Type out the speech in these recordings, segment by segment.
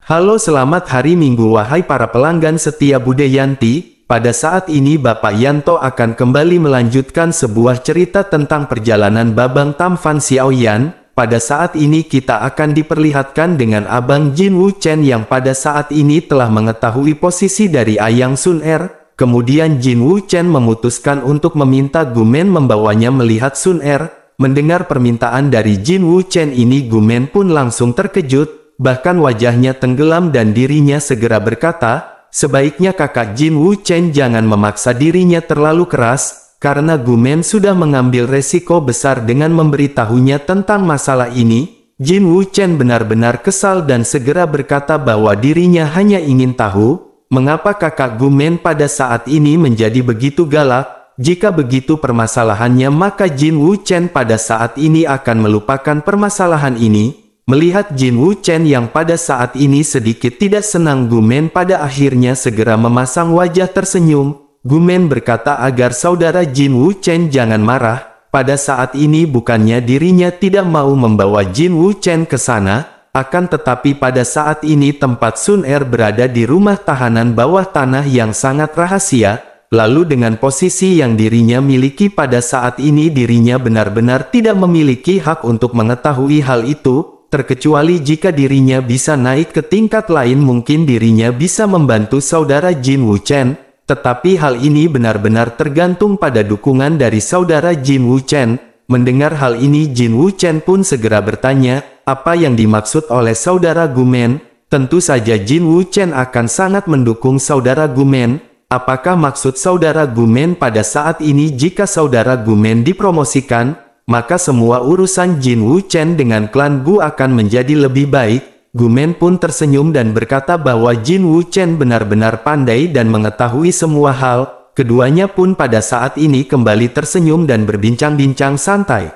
Halo, selamat hari Minggu wahai para pelanggan setia Budayanti. Pada saat ini Bapak Yanto akan kembali melanjutkan sebuah cerita tentang perjalanan Babang Tamfan Xiaoyan. Pada saat ini kita akan diperlihatkan dengan Abang Jin Wu Chen yang pada saat ini telah mengetahui posisi dari Ayang Sun Er. Kemudian Jin Wu Chen memutuskan untuk meminta Gumen membawanya melihat Sun Er. Mendengar permintaan dari Jin Wu Chen ini, Gumen pun langsung terkejut. Bahkan wajahnya tenggelam dan dirinya segera berkata, sebaiknya kakak Jin Wu Chen jangan memaksa dirinya terlalu keras, karena Gumen sudah mengambil resiko besar dengan memberitahunya tentang masalah ini. Jin Wu Chen benar-benar kesal dan segera berkata bahwa dirinya hanya ingin tahu, mengapa kakak Gumen pada saat ini menjadi begitu galak. Jika begitu permasalahannya, maka Jin Wu Chen pada saat ini akan melupakan permasalahan ini. Melihat Jin Wu Chen yang pada saat ini sedikit tidak senang, Gumen pada akhirnya segera memasang wajah tersenyum. Gumen berkata agar saudara Jin Wu Chen jangan marah. Pada saat ini bukannya dirinya tidak mau membawa Jin Wu Chen ke sana, akan tetapi pada saat ini tempat Sun Er berada di rumah tahanan bawah tanah yang sangat rahasia. Lalu dengan posisi yang dirinya miliki pada saat ini, dirinya benar-benar tidak memiliki hak untuk mengetahui hal itu. Terkecuali jika dirinya bisa naik ke tingkat lain, mungkin dirinya bisa membantu saudara Jin Wu Chen. Tetapi hal ini benar-benar tergantung pada dukungan dari saudara Jin Wu Chen. Mendengar hal ini, Jin Wu Chen pun segera bertanya, apa yang dimaksud oleh saudara Gumen? Tentu saja Jin Wu Chen akan sangat mendukung saudara Gumen. Apakah maksud saudara Gumen pada saat ini jika saudara Gumen dipromosikan? Maka semua urusan Jin Wu Chen dengan klan Gu akan menjadi lebih baik. Gumen pun tersenyum dan berkata bahwa Jin Wu Chen benar-benar pandai dan mengetahui semua hal. Keduanya pun pada saat ini kembali tersenyum dan berbincang-bincang santai.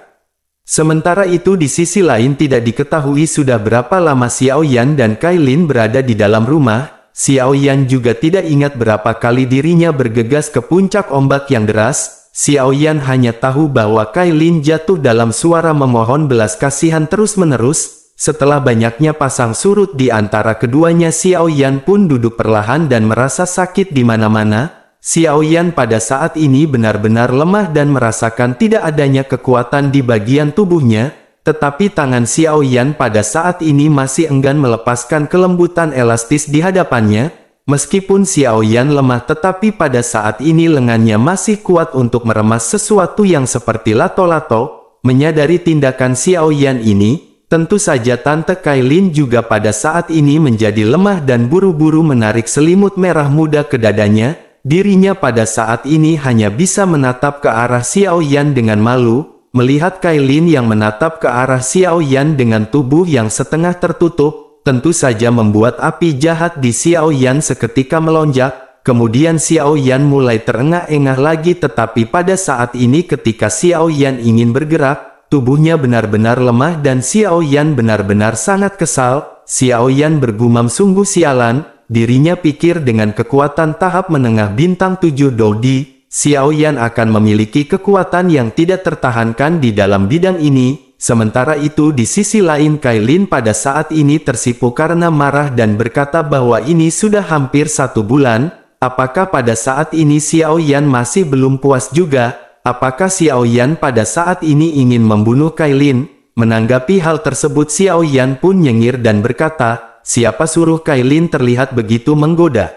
Sementara itu di sisi lain tidak diketahui sudah berapa lama Xiaoyan dan Kailin berada di dalam rumah. Xiaoyan juga tidak ingat berapa kali dirinya bergegas ke puncak ombak yang deras. Xiaoyan hanya tahu bahwa Kailin jatuh dalam suara memohon belas kasihan terus-menerus. Setelah banyaknya pasang surut di antara keduanya, Xiaoyan pun duduk perlahan dan merasa sakit di mana-mana. Xiaoyan pada saat ini benar-benar lemah dan merasakan tidak adanya kekuatan di bagian tubuhnya. Tetapi tangan Xiaoyan pada saat ini masih enggan melepaskan kelembutan elastis di hadapannya. Meskipun Xiaoyan lemah, tetapi pada saat ini lengannya masih kuat untuk meremas sesuatu yang seperti lato-lato. Menyadari tindakan Xiaoyan ini, tentu saja Tante Kailin juga pada saat ini menjadi lemah dan buru-buru menarik selimut merah muda ke dadanya. Dirinya pada saat ini hanya bisa menatap ke arah Xiaoyan dengan malu. Melihat Kailin yang menatap ke arah Xiaoyan dengan tubuh yang setengah tertutup, tentu saja membuat api jahat di Xiaoyan seketika melonjak. Kemudian Xiaoyan mulai terengah-engah lagi, tetapi pada saat ini ketika Xiaoyan ingin bergerak, tubuhnya benar-benar lemah dan Xiaoyan benar-benar sangat kesal. Xiaoyan bergumam, sungguh sialan, dirinya pikir dengan kekuatan tahap menengah bintang 7 Dodi, Xiaoyan akan memiliki kekuatan yang tidak tertahankan di dalam bidang ini. Sementara itu di sisi lain, Kailin pada saat ini tersipu karena marah dan berkata bahwa ini sudah hampir 1 bulan. Apakah pada saat ini Xiaoyan masih belum puas juga? Apakah Xiaoyan pada saat ini ingin membunuh Kailin? Menanggapi hal tersebut, Xiaoyan pun nyengir dan berkata, siapa suruh Kailin terlihat begitu menggoda?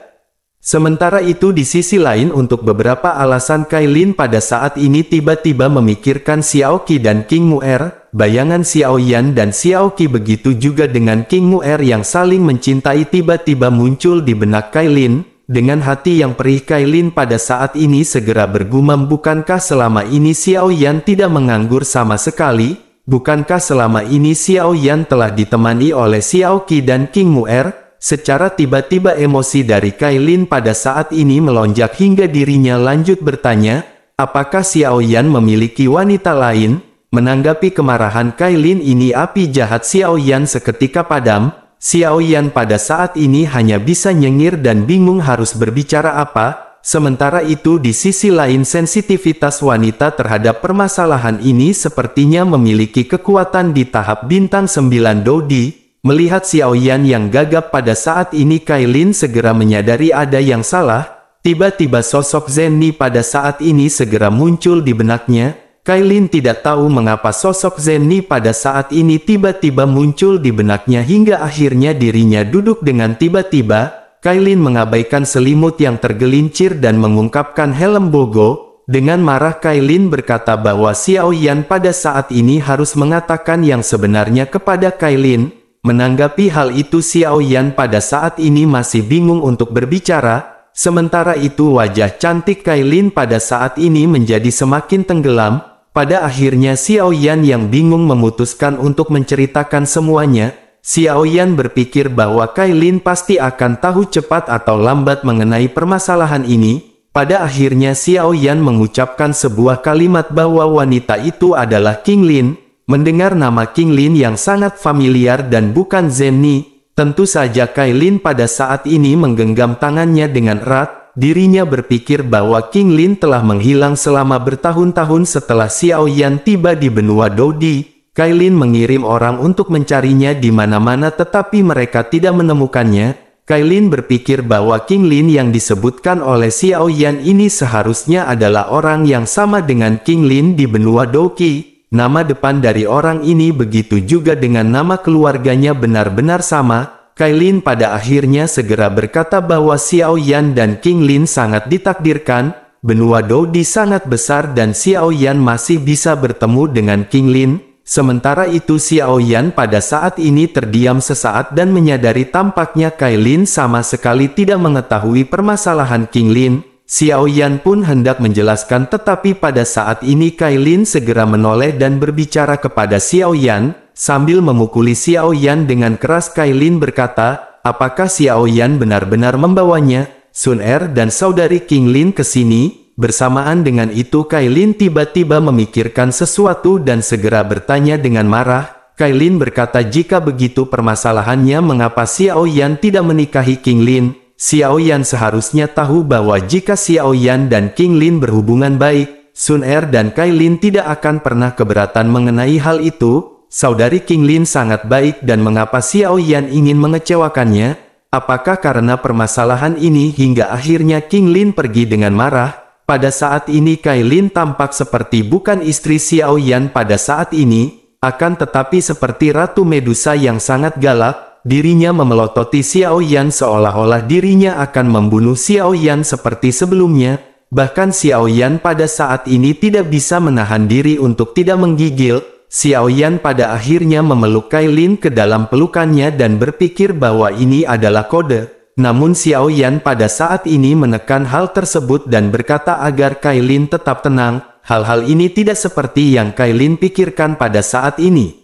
Sementara itu di sisi lain, untuk beberapa alasan Kailin pada saat ini tiba-tiba memikirkan Xiaoqi dan King Mu'er. Bayangan Xiaoyan dan Xiaoqi begitu juga dengan King Mu'er yang saling mencintai tiba-tiba muncul di benak Kailin. Dengan hati yang perih, Kailin pada saat ini segera bergumam, bukankah selama ini Xiaoyan tidak menganggur sama sekali? Bukankah selama ini Xiaoyan telah ditemani oleh Xiaoqi dan King Mu'er? Secara tiba-tiba emosi dari Kailin pada saat ini melonjak hingga dirinya lanjut bertanya, apakah Xiaoyan memiliki wanita lain? Menanggapi kemarahan Kailin ini, api jahat Xiaoyan seketika padam. Xiaoyan pada saat ini hanya bisa nyengir dan bingung harus berbicara apa. Sementara itu di sisi lain, sensitivitas wanita terhadap permasalahan ini sepertinya memiliki kekuatan di tahap bintang 9 Dodi. Melihat Xiao Yan yang gagap pada saat ini, Kailin segera menyadari ada yang salah. Tiba-tiba sosok Zenni pada saat ini segera muncul di benaknya. Kailin tidak tahu mengapa sosok Zenni pada saat ini tiba-tiba muncul di benaknya hingga akhirnya dirinya duduk dengan tiba-tiba. Kailin mengabaikan selimut yang tergelincir dan mengungkapkan helm bogo. Dengan marah Kailin berkata bahwa Xiao Yan pada saat ini harus mengatakan yang sebenarnya kepada Kailin. Menanggapi hal itu, Xiao Yan pada saat ini masih bingung untuk berbicara. Sementara itu wajah cantik Kailin pada saat ini menjadi semakin tenggelam. Pada akhirnya Xiao Yan yang bingung memutuskan untuk menceritakan semuanya. Xiao Yan berpikir bahwa Kailin pasti akan tahu cepat atau lambat mengenai permasalahan ini. Pada akhirnya Xiao Yan mengucapkan sebuah kalimat bahwa wanita itu adalah Qinglin. Mendengar nama Qinglin yang sangat familiar dan bukan Zenni, tentu saja Kailin pada saat ini menggenggam tangannya dengan erat. Dirinya berpikir bahwa Qinglin telah menghilang selama bertahun-tahun setelah Xiao Yan tiba di benua Dodi. Kailin mengirim orang untuk mencarinya di mana-mana tetapi mereka tidak menemukannya. Kailin berpikir bahwa Qinglin yang disebutkan oleh Xiao Yan ini seharusnya adalah orang yang sama dengan Qinglin di benua Doqi. Nama depan dari orang ini begitu juga dengan nama keluarganya benar-benar sama. Kailin pada akhirnya segera berkata bahwa Xiao Yan dan Qinglin sangat ditakdirkan. Benua Dodi sangat besar dan Xiao Yan masih bisa bertemu dengan Qinglin. Sementara itu Xiao Yan pada saat ini terdiam sesaat dan menyadari tampaknya Kailin sama sekali tidak mengetahui permasalahan Qinglin. Xiao Yan pun hendak menjelaskan tetapi pada saat ini Kailin segera menoleh dan berbicara kepada Xiao Yan. Sambil memukuli Xiao Yan dengan keras Kailin berkata, apakah Xiao Yan benar-benar membawanya, Sun Er dan saudari Qinglin ke sini? Bersamaan dengan itu Kailin tiba-tiba memikirkan sesuatu dan segera bertanya dengan marah. Kailin berkata jika begitu permasalahannya mengapa Xiao Yan tidak menikahi Qinglin? Xiao Yan seharusnya tahu bahwa jika Xiao Yan dan Qinglin berhubungan baik, Sun Er dan Kailin tidak akan pernah keberatan mengenai hal itu. Saudari Qinglin sangat baik dan mengapa Xiao Yan ingin mengecewakannya? Apakah karena permasalahan ini hingga akhirnya Qinglin pergi dengan marah? Pada saat ini Kailin tampak seperti bukan istri Xiao Yan pada saat ini, akan tetapi seperti Ratu Medusa yang sangat galak. Dirinya memelototi Xiao Yan seolah-olah dirinya akan membunuh Xiao Yan seperti sebelumnya. Bahkan Xiao Yan pada saat ini tidak bisa menahan diri untuk tidak menggigil. Xiao Yan pada akhirnya memeluk Kailin ke dalam pelukannya dan berpikir bahwa ini adalah kode. Namun Xiao Yan pada saat ini menekan hal tersebut dan berkata agar Kailin tetap tenang. Hal-hal ini tidak seperti yang Kailin pikirkan pada saat ini.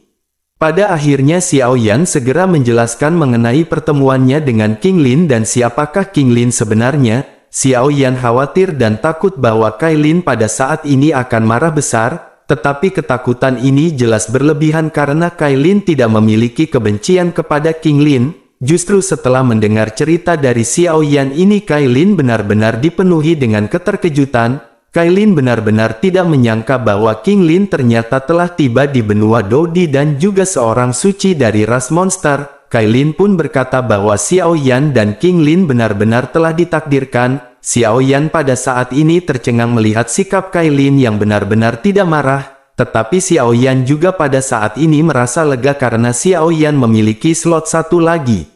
Pada akhirnya Xiao Yan segera menjelaskan mengenai pertemuannya dengan Qinglin dan siapakah Qinglin sebenarnya. Xiao Yan khawatir dan takut bahwa Kailin pada saat ini akan marah besar. Tetapi ketakutan ini jelas berlebihan karena Kailin tidak memiliki kebencian kepada Qinglin. Justru setelah mendengar cerita dari Xiao Yan ini Kailin benar-benar dipenuhi dengan keterkejutan. Kailin benar-benar tidak menyangka bahwa Qinglin ternyata telah tiba di benua Dodi dan juga seorang suci dari ras monster. Kailin pun berkata bahwa Xiao Yan dan Qinglin benar-benar telah ditakdirkan. Xiao Yan pada saat ini tercengang melihat sikap Kailin yang benar-benar tidak marah. Tetapi Xiao Yan juga pada saat ini merasa lega karena Xiao Yan memiliki slot satu lagi.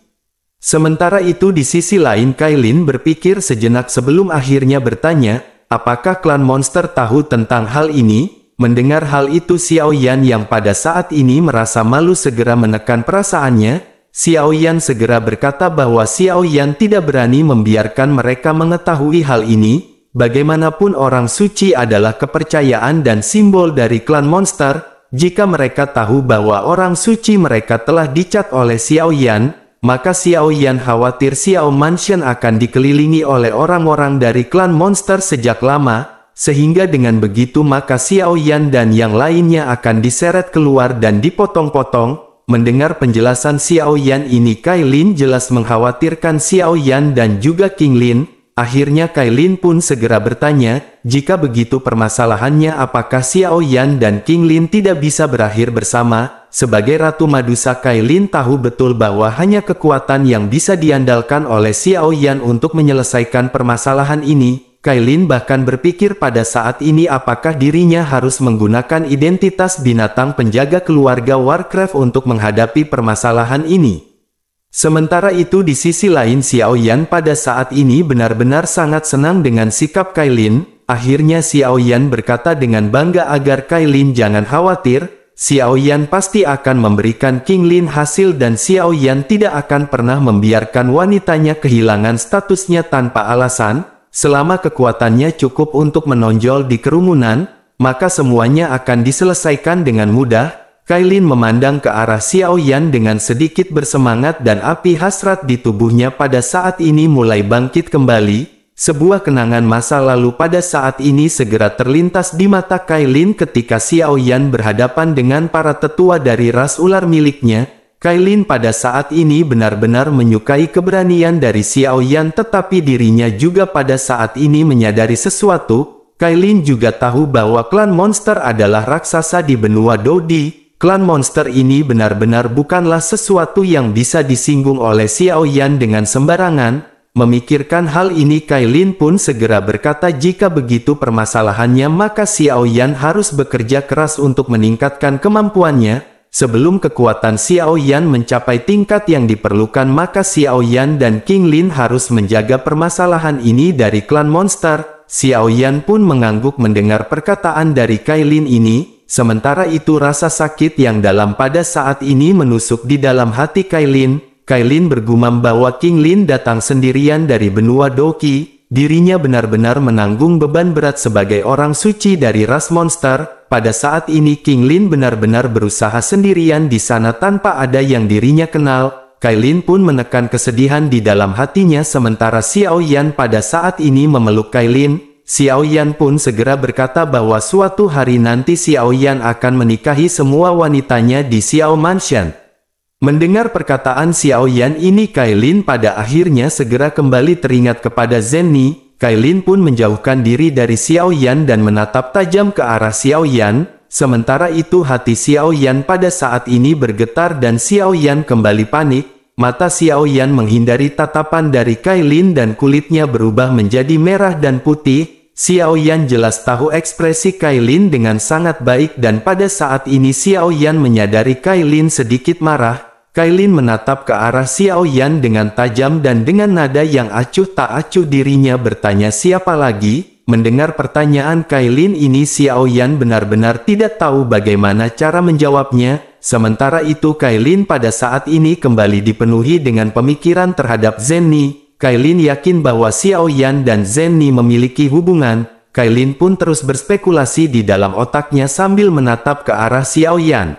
Sementara itu di sisi lain Kailin berpikir sejenak sebelum akhirnya bertanya, apakah klan monster tahu tentang hal ini? Mendengar hal itu Xiao Yan yang pada saat ini merasa malu segera menekan perasaannya. Xiao Yan segera berkata bahwa Xiao Yan tidak berani membiarkan mereka mengetahui hal ini. Bagaimanapun orang suci adalah kepercayaan dan simbol dari klan monster. Jika mereka tahu bahwa orang suci mereka telah dicat oleh Xiao Yan, maka Xiao Yan khawatir Xiao Mansion akan dikelilingi oleh orang-orang dari klan monster sejak lama. Sehingga dengan begitu maka Xiao Yan dan yang lainnya akan diseret keluar dan dipotong-potong. Mendengar penjelasan Xiao Yan ini Kailin jelas mengkhawatirkan Xiao Yan dan juga Qinglin. Akhirnya Kailin pun segera bertanya, jika begitu permasalahannya apakah Xiao Yan dan Qinglin tidak bisa berakhir bersama? sebagai Ratu Madusa Kailin tahu betul bahwa hanya kekuatan yang bisa diandalkan oleh Xiao Yan untuk menyelesaikan permasalahan ini. Kailin bahkan berpikir pada saat ini apakah dirinya harus menggunakan identitas binatang penjaga keluarga Warcraft untuk menghadapi permasalahan ini. Sementara itu di sisi lain Xiao Yan pada saat ini benar-benar sangat senang dengan sikap Kailin. Akhirnya Xiao Yan berkata dengan bangga agar Kailin jangan khawatir, Xiao Yan pasti akan memberikan King Lin hasil dan Xiao Yan tidak akan pernah membiarkan wanitanya kehilangan statusnya tanpa alasan. Selama kekuatannya cukup untuk menonjol di kerumunan, maka semuanya akan diselesaikan dengan mudah. Kailin memandang ke arah Xiao Yan dengan sedikit bersemangat dan api hasrat di tubuhnya pada saat ini mulai bangkit kembali. Sebuah kenangan masa lalu pada saat ini segera terlintas di mata Kailin ketika Xiao Yan berhadapan dengan para tetua dari ras ular miliknya. Kailin pada saat ini benar-benar menyukai keberanian dari Xiao Yan, tetapi dirinya juga pada saat ini menyadari sesuatu. Kailin juga tahu bahwa klan monster adalah raksasa di benua Dodi. Klan monster ini benar-benar bukanlah sesuatu yang bisa disinggung oleh Xiao Yan dengan sembarangan. Memikirkan hal ini Kailin pun segera berkata jika begitu permasalahannya maka Xiao Yan harus bekerja keras untuk meningkatkan kemampuannya. Sebelum kekuatan Xiao Yan mencapai tingkat yang diperlukan maka Xiao Yan dan King Lin harus menjaga permasalahan ini dari klan monster. Xiao Yan pun mengangguk mendengar perkataan dari Kailin ini. Sementara itu rasa sakit yang dalam pada saat ini menusuk di dalam hati Kailin. Kailin bergumam bahwa King Lin datang sendirian dari benua Doki. Dirinya benar-benar menanggung beban berat sebagai orang suci dari ras monster. Pada saat ini King Lin benar-benar berusaha sendirian di sana tanpa ada yang dirinya kenal. Kailin pun menekan kesedihan di dalam hatinya sementara Xiao Yan pada saat ini memeluk Kailin. Xiao Yan pun segera berkata bahwa suatu hari nanti Xiao Yan akan menikahi semua wanitanya di Xiao Mansion. Mendengar perkataan Xiao Yan ini Kailin pada akhirnya segera kembali teringat kepada Zenny. Kailin pun menjauhkan diri dari Xiao Yan dan menatap tajam ke arah Xiao Yan. Sementara itu hati Xiao Yan pada saat ini bergetar dan Xiao Yan kembali panik. Mata Xiao Yan menghindari tatapan dari Kailin dan kulitnya berubah menjadi merah dan putih. Xiao Yan jelas tahu ekspresi Kailin dengan sangat baik dan pada saat ini Xiao Yan menyadari Kailin sedikit marah. Kailin menatap ke arah Xiao Yan dengan tajam dan dengan nada yang acuh tak acuh dirinya bertanya siapa lagi. Mendengar pertanyaan Kailin ini Xiao Yan benar-benar tidak tahu bagaimana cara menjawabnya. Sementara itu Kailin pada saat ini kembali dipenuhi dengan pemikiran terhadap Zenny. Kailin yakin bahwa Xiao Yan dan Zenny memiliki hubungan. Kailin pun terus berspekulasi di dalam otaknya sambil menatap ke arah Xiao Yan.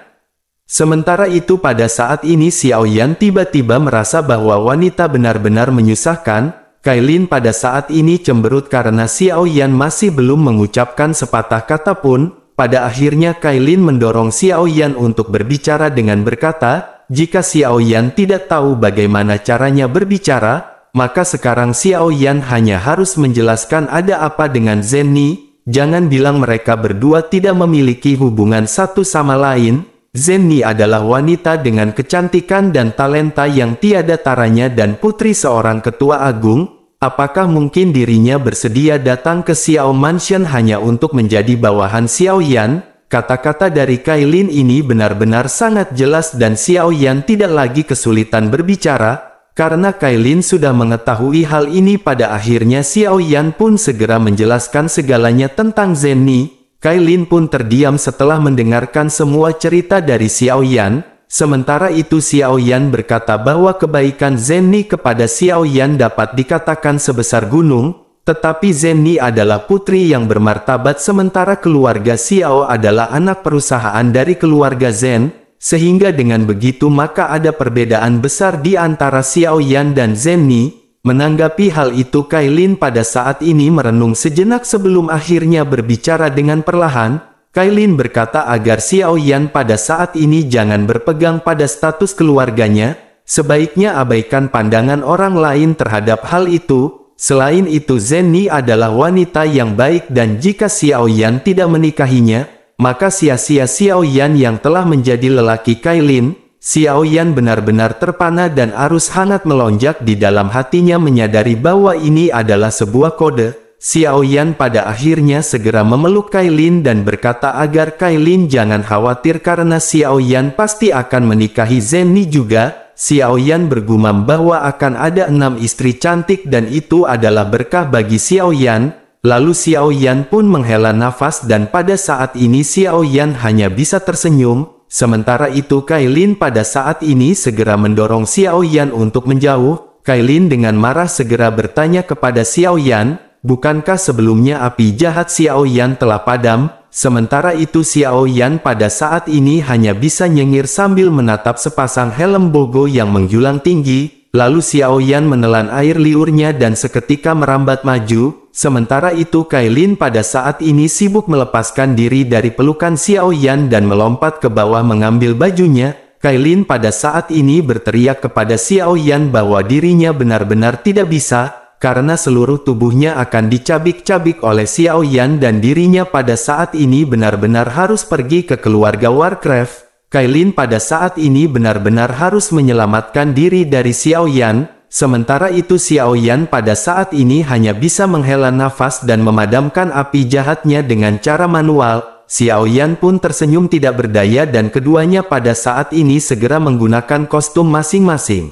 Sementara itu pada saat ini Xiao Yan tiba-tiba merasa bahwa wanita benar-benar menyusahkan. Kailin pada saat ini cemberut karena Xiao Yan masih belum mengucapkan sepatah kata pun. Pada akhirnya Kailin mendorong Xiao Yan untuk berbicara dengan berkata, jika Xiao Yan tidak tahu bagaimana caranya berbicara, maka sekarang Xiao Yan hanya harus menjelaskan ada apa dengan Zenny. Jangan bilang mereka berdua tidak memiliki hubungan satu sama lain. Zenny adalah wanita dengan kecantikan dan talenta yang tiada taranya dan putri seorang ketua agung. Apakah mungkin dirinya bersedia datang ke Xiao Mansion hanya untuk menjadi bawahan Xiao Yan? Kata-kata dari Kailin ini benar-benar sangat jelas dan Xiao Yan tidak lagi kesulitan berbicara. Karena Kailin sudah mengetahui hal ini pada akhirnya Xiao Yan pun segera menjelaskan segalanya tentang Zenny. Kailin pun terdiam setelah mendengarkan semua cerita dari Xiao Yan. Sementara itu Xiao Yan berkata bahwa kebaikan Zenny kepada Xiao Yan dapat dikatakan sebesar gunung. Tetapi Zenny adalah putri yang bermartabat sementara keluarga Xiao adalah anak perusahaan dari keluarga Zen. Sehingga dengan begitu maka ada perbedaan besar di antara Xiao Yan dan Zenny. Menanggapi hal itu Kailin pada saat ini merenung sejenak sebelum akhirnya berbicara dengan perlahan. Kailin berkata agar Xiao Yan pada saat ini jangan berpegang pada status keluarganya. Sebaiknya abaikan pandangan orang lain terhadap hal itu. Selain itu Zenny adalah wanita yang baik dan jika Xiao Yan tidak menikahinya, maka sia-sia Xiao Yan yang telah menjadi lelaki Kailin. Xiao Yan benar-benar terpana dan arus hangat melonjak di dalam hatinya menyadari bahwa ini adalah sebuah kode. Xiao Yan pada akhirnya segera memeluk Kailin dan berkata agar Kailin jangan khawatir karena Xiao Yan pasti akan menikahi Zenny juga. Xiao Yan bergumam bahwa akan ada 6 istri cantik dan itu adalah berkah bagi Xiao Yan. Lalu Xiao Yan pun menghela nafas dan pada saat ini Xiao Yan hanya bisa tersenyum. Sementara itu Kailin pada saat ini segera mendorong Xiao Yan untuk menjauh. Kailin dengan marah segera bertanya kepada Xiao Yan, bukankah sebelumnya api jahat Xiao Yan telah padam? Sementara itu Xiao Yan pada saat ini hanya bisa nyengir sambil menatap sepasang helm bogo yang menjulang tinggi. Lalu Xiao Yan menelan air liurnya dan seketika merambat maju. Sementara itu Kailin pada saat ini sibuk melepaskan diri dari pelukan Xiao Yan dan melompat ke bawah mengambil bajunya. Kailin pada saat ini berteriak kepada Xiao Yan bahwa dirinya benar-benar tidak bisa, karena seluruh tubuhnya akan dicabik-cabik oleh Xiao Yan dan dirinya pada saat ini benar-benar harus pergi ke keluarga Warcraft. Kailin pada saat ini benar-benar harus menyelamatkan diri dari Xiao Yan. Sementara itu Xiao Yan pada saat ini hanya bisa menghela nafas dan memadamkan api jahatnya dengan cara manual. Xiao Yan pun tersenyum tidak berdaya dan keduanya pada saat ini segera menggunakan kostum masing-masing.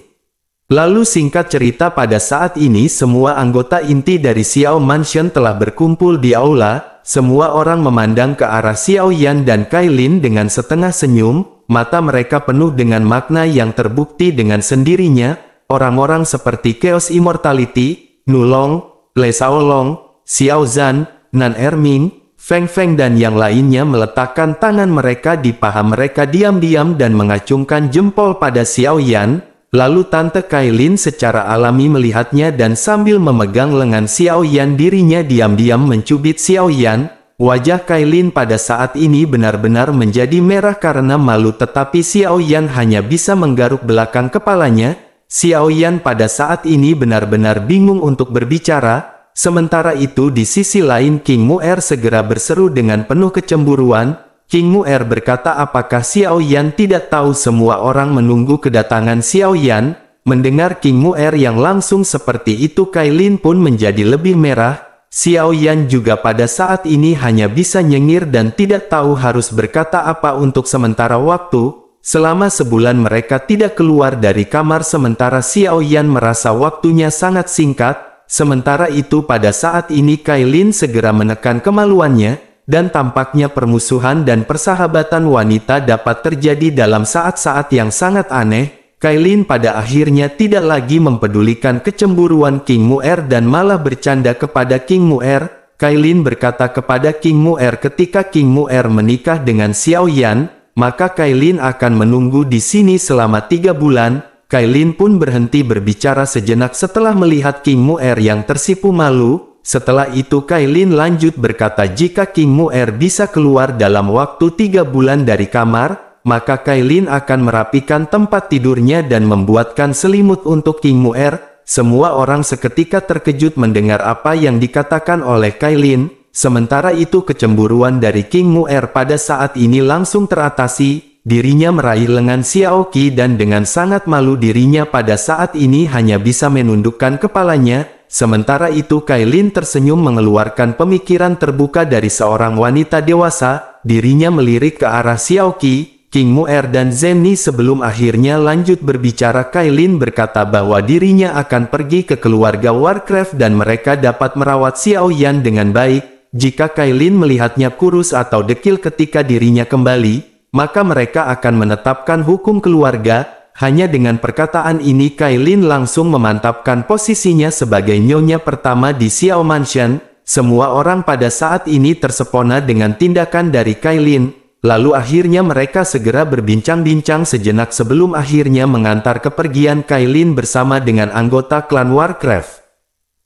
Lalu singkat cerita pada saat ini semua anggota inti dari Xiao Mansion telah berkumpul di aula. Semua orang memandang ke arah Xiao Yan dan Kailin dengan setengah senyum. Mata mereka penuh dengan makna yang terbukti dengan sendirinya. Orang-orang seperti Chaos Immortality, Nulong, Le Shaolong, Xiao Zhan, Nan Erming, Feng Feng dan yang lainnya meletakkan tangan mereka di paha mereka diam-diam dan mengacungkan jempol pada Xiao Yan. Lalu Tante Kailin secara alami melihatnya dan sambil memegang lengan Xiao Yan dirinya diam-diam mencubit Xiao Yan. Wajah Kailin pada saat ini benar-benar menjadi merah karena malu tetapi Xiao Yan hanya bisa menggaruk belakang kepalanya. Xiao Yan pada saat ini benar-benar bingung untuk berbicara. Sementara itu di sisi lain King Mu'er segera berseru dengan penuh kecemburuan. King Mu'er berkata apakah Xiao Yan tidak tahu semua orang menunggu kedatangan Xiao Yan? Mendengar King Mu'er yang langsung seperti itu Kailin pun menjadi lebih merah. Xiao Yan juga pada saat ini hanya bisa nyengir dan tidak tahu harus berkata apa untuk sementara waktu. Selama sebulan mereka tidak keluar dari kamar sementara Xiao Yan merasa waktunya sangat singkat. Sementara itu pada saat ini Kailin segera menekan kemaluannya, dan tampaknya permusuhan dan persahabatan wanita dapat terjadi dalam saat-saat yang sangat aneh. Kailin pada akhirnya tidak lagi mempedulikan kecemburuan King Mu'er dan malah bercanda kepada King Mu'er. Kailin berkata kepada King Mu'er ketika King Mu'er menikah dengan Xiao Yan, maka Kailin akan menunggu di sini selama 3 bulan. Kailin pun berhenti berbicara sejenak setelah melihat King Mu'er yang tersipu malu. Setelah itu Kailin lanjut berkata jika King Mu'er bisa keluar dalam waktu 3 bulan dari kamar, maka Kailin akan merapikan tempat tidurnya dan membuatkan selimut untuk King Mu'er. Semua orang seketika terkejut mendengar apa yang dikatakan oleh Kailin. Sementara itu kecemburuan dari King Mu'er pada saat ini langsung teratasi. Dirinya meraih lengan Xiao Qi dan dengan sangat malu dirinya pada saat ini hanya bisa menundukkan kepalanya. Sementara itu Kailin tersenyum mengeluarkan pemikiran terbuka dari seorang wanita dewasa. Dirinya melirik ke arah Xiao Qi, King Mu'er dan Zenny sebelum akhirnya lanjut berbicara. Kailin berkata bahwa dirinya akan pergi ke keluarga Warcraft dan mereka dapat merawat Xiao Yan dengan baik. Jika Kailin melihatnya kurus atau dekil ketika dirinya kembali, maka mereka akan menetapkan hukum keluarga. Hanya dengan perkataan ini Kailin langsung memantapkan posisinya sebagai nyonya pertama di Xiao Mansion. Semua orang pada saat ini tersepona dengan tindakan dari Kailin. Lalu akhirnya mereka segera berbincang-bincang sejenak sebelum akhirnya mengantar kepergian Kailin bersama dengan anggota klan Warcraft.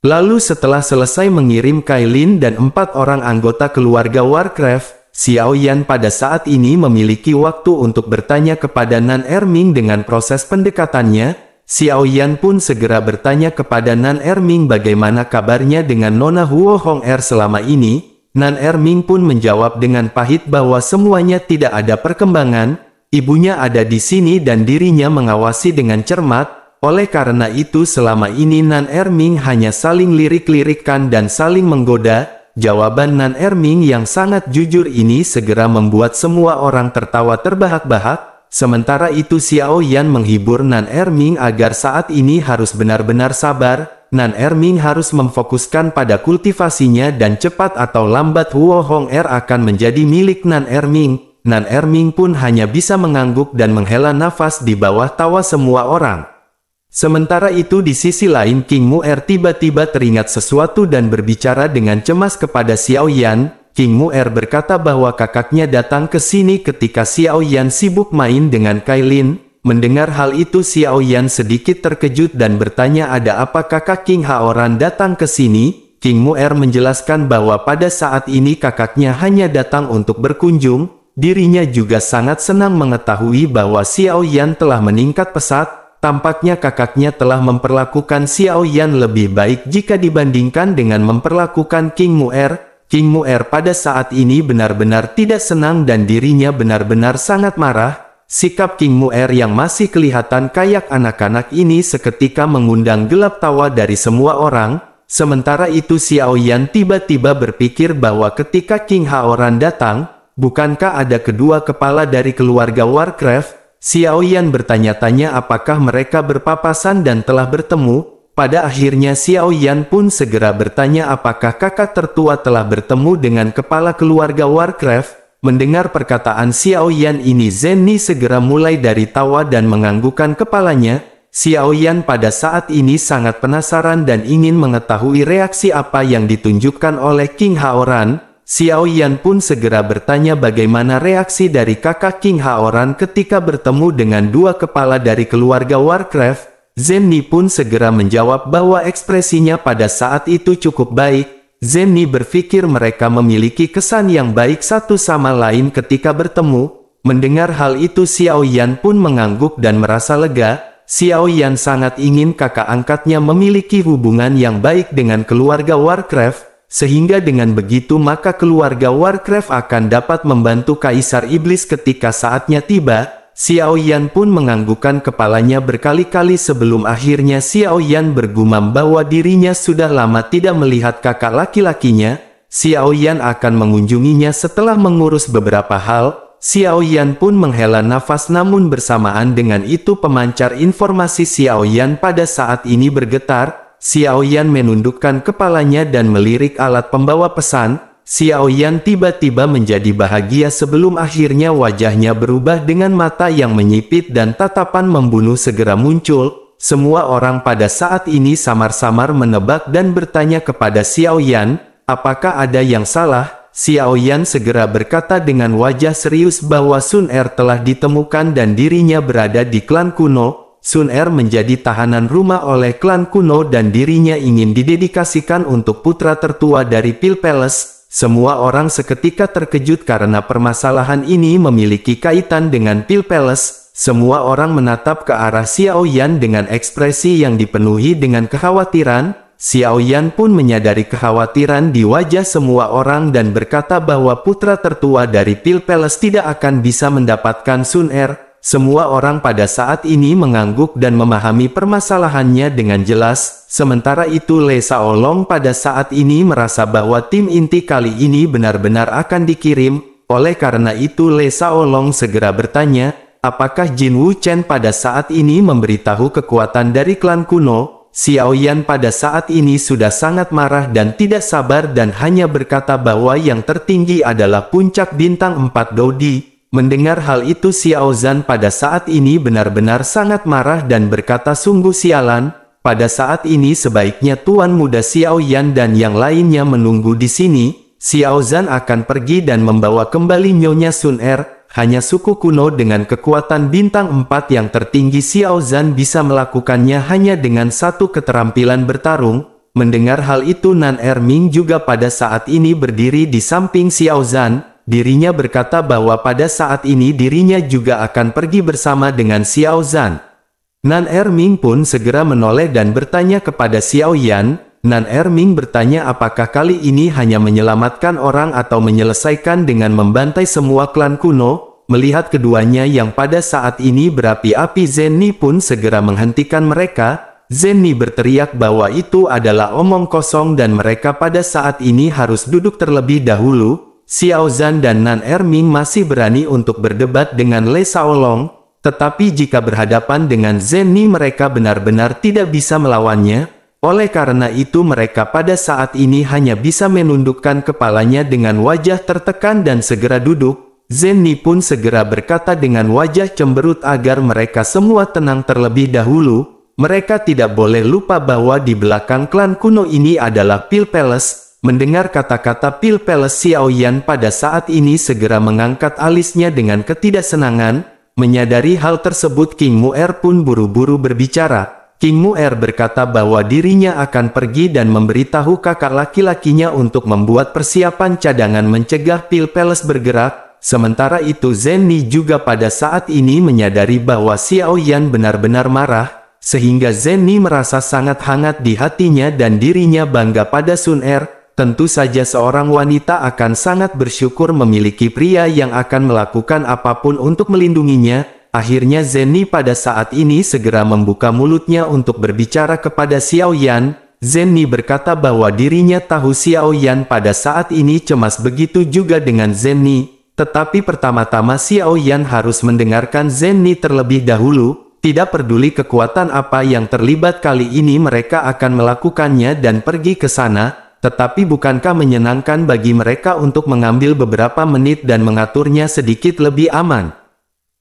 Lalu setelah selesai mengirim Kailin dan 4 orang anggota keluarga Warcraft, Xiao Yan pada saat ini memiliki waktu untuk bertanya kepada Nan Erming dengan proses pendekatannya. Xiao Yan pun segera bertanya kepada Nan Erming bagaimana kabarnya dengan Nona Huo Hong Er selama ini. Nan Erming pun menjawab dengan pahit bahwa semuanya tidak ada perkembangan, ibunya ada di sini dan dirinya mengawasi dengan cermat, oleh karena itu selama ini Nan Erming hanya saling lirik-lirikkan dan saling menggoda. Jawaban Nan Erming yang sangat jujur ini segera membuat semua orang tertawa terbahak-bahak, sementara itu Xiao Yan menghibur Nan Erming agar saat ini harus benar-benar sabar. Nan Erming harus memfokuskan pada kultivasinya dan cepat atau lambat Huo Hong Er akan menjadi milik Nan Erming. Nan Erming pun hanya bisa mengangguk dan menghela nafas di bawah tawa semua orang. Sementara itu di sisi lain King Mu'er tiba-tiba teringat sesuatu dan berbicara dengan cemas kepada Xiao Yan. King Mu'er berkata bahwa kakaknya datang ke sini ketika Xiao Yan sibuk main dengan Kailin. Mendengar hal itu Xiao Yan sedikit terkejut dan bertanya ada apa kakak King Haoran datang ke sini. King Mu'er menjelaskan bahwa pada saat ini kakaknya hanya datang untuk berkunjung. Dirinya juga sangat senang mengetahui bahwa Xiao Yan telah meningkat pesat. Tampaknya kakaknya telah memperlakukan Xiao Yan lebih baik jika dibandingkan dengan memperlakukan King Mu'er. King Mu'er pada saat ini benar-benar tidak senang dan dirinya benar-benar sangat marah. Sikap King Mu'er yang masih kelihatan kayak anak-anak ini seketika mengundang gelap tawa dari semua orang. Sementara itu Xiao Yan tiba-tiba berpikir bahwa ketika King Haoran datang, bukankah ada kedua kepala dari keluarga Warcraft? Xiao Yan bertanya-tanya apakah mereka berpapasan dan telah bertemu. Pada akhirnya Xiao Yan pun segera bertanya apakah kakak tertua telah bertemu dengan kepala keluarga Warcraft. Mendengar perkataan Xiao Yan ini Zenny segera mulai dari tawa dan menganggukkan kepalanya. Xiao Yan pada saat ini sangat penasaran dan ingin mengetahui reaksi apa yang ditunjukkan oleh King Haoran. Xiao Yan pun segera bertanya bagaimana reaksi dari kakak King Haoran ketika bertemu dengan dua kepala dari keluarga Warcraft. Zenny pun segera menjawab bahwa ekspresinya pada saat itu cukup baik. Zenny berpikir mereka memiliki kesan yang baik satu sama lain ketika bertemu. Mendengar hal itu Xiao Yan pun mengangguk dan merasa lega. Xiao Yan sangat ingin kakak angkatnya memiliki hubungan yang baik dengan keluarga Warcraft, sehingga dengan begitu maka keluarga Warcraft akan dapat membantu Kaisar Iblis ketika saatnya tiba. Xiao Yan pun menganggukkan kepalanya berkali-kali sebelum akhirnya Xiao Yan bergumam bahwa dirinya sudah lama tidak melihat kakak laki-lakinya. Xiao Yan akan mengunjunginya setelah mengurus beberapa hal. Xiao Yan pun menghela nafas namun bersamaan dengan itu pemancar informasi Xiao Yan pada saat ini bergetar. Xiao Yan menundukkan kepalanya dan melirik alat pembawa pesan. Xiao Yan tiba-tiba menjadi bahagia sebelum akhirnya wajahnya berubah dengan mata yang menyipit dan tatapan membunuh segera muncul. Semua orang pada saat ini samar-samar menebak dan bertanya kepada Xiao Yan, apakah ada yang salah? Xiao Yan segera berkata dengan wajah serius bahwa Sun Er telah ditemukan dan dirinya berada di klan kuno. Sun Er menjadi tahanan rumah oleh klan kuno dan dirinya ingin didedikasikan untuk putra tertua dari Pil Palace. Semua orang seketika terkejut karena permasalahan ini memiliki kaitan dengan Pil Palace. Semua orang menatap ke arah Xiao Yan dengan ekspresi yang dipenuhi dengan kekhawatiran. Xiao Yan pun menyadari kekhawatiran di wajah semua orang dan berkata bahwa putra tertua dari Pil Palace tidak akan bisa mendapatkan Sun Er. Semua orang pada saat ini mengangguk dan memahami permasalahannya dengan jelas. Sementara itu Le Shaolong pada saat ini merasa bahwa tim inti kali ini benar-benar akan dikirim. Oleh karena itu Le Shaolong segera bertanya, apakah Jin Wu Chen pada saat ini memberitahu kekuatan dari klan kuno? Xiao Yan pada saat ini sudah sangat marah dan tidak sabar dan hanya berkata bahwa yang tertinggi adalah puncak bintang 4 Dodi. Mendengar hal itu Xiao Zhan pada saat ini benar-benar sangat marah dan berkata sungguh sialan. Pada saat ini sebaiknya Tuan Muda Xiao Yan dan yang lainnya menunggu di sini. Xiao Zhan akan pergi dan membawa kembali Nyonya Sun Er. Hanya suku kuno dengan kekuatan bintang 4 yang tertinggi Xiao Zhan bisa melakukannya hanya dengan satu keterampilan bertarung. Mendengar hal itu Nan Erming juga pada saat ini berdiri di samping Xiao Zhan. Dirinya berkata bahwa pada saat ini dirinya juga akan pergi bersama dengan Xiao Zhan. Nan Erming pun segera menoleh dan bertanya kepada Xiao Yan, Nan Erming bertanya apakah kali ini hanya menyelamatkan orang atau menyelesaikan dengan membantai semua klan kuno. Melihat keduanya yang pada saat ini berapi-api, Zenny pun segera menghentikan mereka. Zenny berteriak bahwa itu adalah omong kosong dan mereka pada saat ini harus duduk terlebih dahulu. Xiao Zhan dan Nan Erming masih berani untuk berdebat dengan Lei Shaolong, tetapi jika berhadapan dengan Zenny mereka benar-benar tidak bisa melawannya. Oleh karena itu mereka pada saat ini hanya bisa menundukkan kepalanya dengan wajah tertekan dan segera duduk. Zenny pun segera berkata dengan wajah cemberut agar mereka semua tenang terlebih dahulu. Mereka tidak boleh lupa bahwa di belakang klan kuno ini adalah Pil Palace. Mendengar kata-kata Pil Palace, Xiao Yan pada saat ini segera mengangkat alisnya dengan ketidaksenangan. Menyadari hal tersebut, King Mu'er pun buru-buru berbicara. King Mu'er berkata bahwa dirinya akan pergi dan memberitahu kakak laki-lakinya untuk membuat persiapan cadangan mencegah Pil Palace bergerak. Sementara itu Zenny juga pada saat ini menyadari bahwa Xiao Yan benar-benar marah, sehingga Zenny merasa sangat hangat di hatinya dan dirinya bangga pada Sun Er. Tentu saja seorang wanita akan sangat bersyukur memiliki pria yang akan melakukan apapun untuk melindunginya. Akhirnya Zenny pada saat ini segera membuka mulutnya untuk berbicara kepada Xiao Yan. Zenny berkata bahwa dirinya tahu Xiao Yan pada saat ini cemas, begitu juga dengan Zenny. Tetapi pertama-tama Xiao Yan harus mendengarkan Zenny terlebih dahulu. Tidak peduli kekuatan apa yang terlibat, kali ini mereka akan melakukannya dan pergi ke sana. Tetapi bukankah menyenangkan bagi mereka untuk mengambil beberapa menit dan mengaturnya sedikit lebih aman?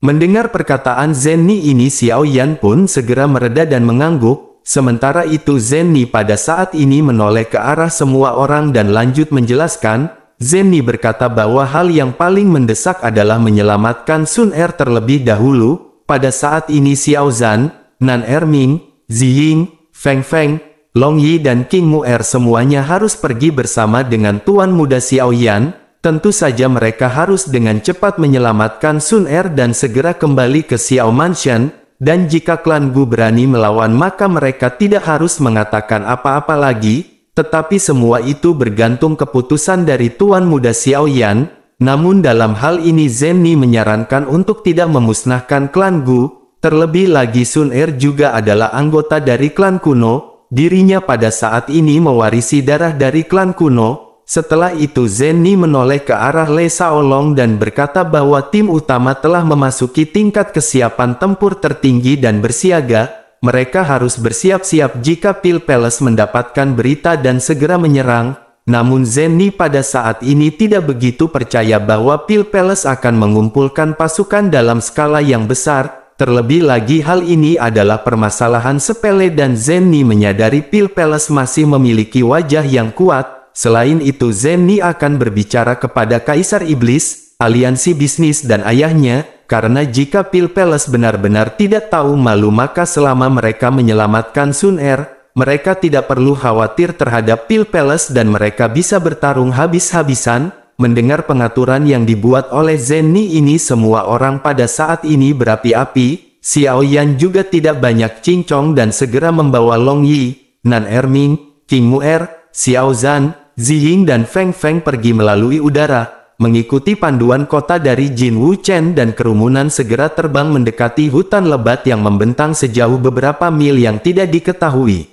Mendengar perkataan Zenny ini, Xiao Yan pun segera mereda dan mengangguk. Sementara itu Zenny pada saat ini menoleh ke arah semua orang dan lanjut menjelaskan. Zenny berkata bahwa hal yang paling mendesak adalah menyelamatkan Sun Er terlebih dahulu. Pada saat ini Xiao Zhan, Nan Erming, Ziying, Feng Feng, Long Yi dan King Mu'er semuanya harus pergi bersama dengan Tuan Muda Xiao Yan. Tentu saja mereka harus dengan cepat menyelamatkan Sun Er dan segera kembali ke Xiao Mansion. Dan jika klan Gu berani melawan maka mereka tidak harus mengatakan apa-apa lagi. Tetapi semua itu bergantung keputusan dari Tuan Muda Xiao Yan. Namun dalam hal ini Zenny menyarankan untuk tidak memusnahkan klan Gu. Terlebih lagi Sun Er juga adalah anggota dari klan kuno. Dirinya pada saat ini mewarisi darah dari klan kuno. Setelah itu Zenny menoleh ke arah Lei Shaolong dan berkata bahwa tim utama telah memasuki tingkat kesiapan tempur tertinggi dan bersiaga. Mereka harus bersiap-siap jika Pil Palace mendapatkan berita dan segera menyerang. Namun Zenny pada saat ini tidak begitu percaya bahwa Pil Palace akan mengumpulkan pasukan dalam skala yang besar. Terlebih lagi hal ini adalah permasalahan sepele dan Zenny menyadari Pil Palace masih memiliki wajah yang kuat. Selain itu Zenny akan berbicara kepada Kaisar Iblis, aliansi bisnis dan ayahnya, karena jika Pil Palace benar-benar tidak tahu malu maka selama mereka menyelamatkan Sun Er, mereka tidak perlu khawatir terhadap Pil Palace dan mereka bisa bertarung habis-habisan. Mendengar pengaturan yang dibuat oleh Zenny ini semua orang pada saat ini berapi-api. Xiao Yan juga tidak banyak cincong dan segera membawa Long Yi, Nan Erming, King Mu'er, Xiao Zhan, Ziying dan Feng Feng pergi melalui udara, mengikuti panduan kota dari Jin Wu Chen dan kerumunan segera terbang mendekati hutan lebat yang membentang sejauh beberapa mil yang tidak diketahui.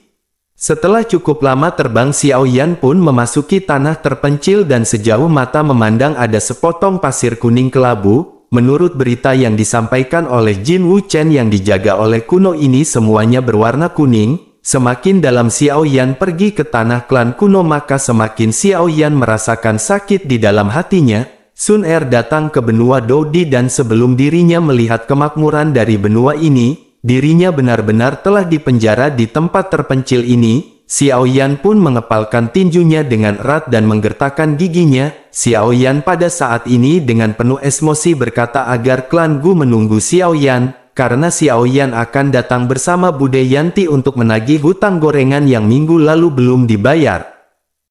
Setelah cukup lama terbang Xiao Yan pun memasuki tanah terpencil dan sejauh mata memandang ada sepotong pasir kuning kelabu. Menurut berita yang disampaikan oleh Jin Wu Chen yang dijaga oleh kuno ini semuanya berwarna kuning. Semakin dalam Xiao Yan pergi ke tanah klan kuno maka semakin Xiao Yan merasakan sakit di dalam hatinya. Sun Er datang ke benua Dodi dan sebelum dirinya melihat kemakmuran dari benua ini, dirinya benar-benar telah dipenjara di tempat terpencil ini. Xiao Yan pun mengepalkan tinjunya dengan erat dan menggertakkan giginya. Xiao Yan pada saat ini dengan penuh emosi berkata agar klan Gu menunggu Xiao Yan. Karena Xiao Yan akan datang bersama Bude Yanti untuk menagih hutang gorengan yang minggu lalu belum dibayar.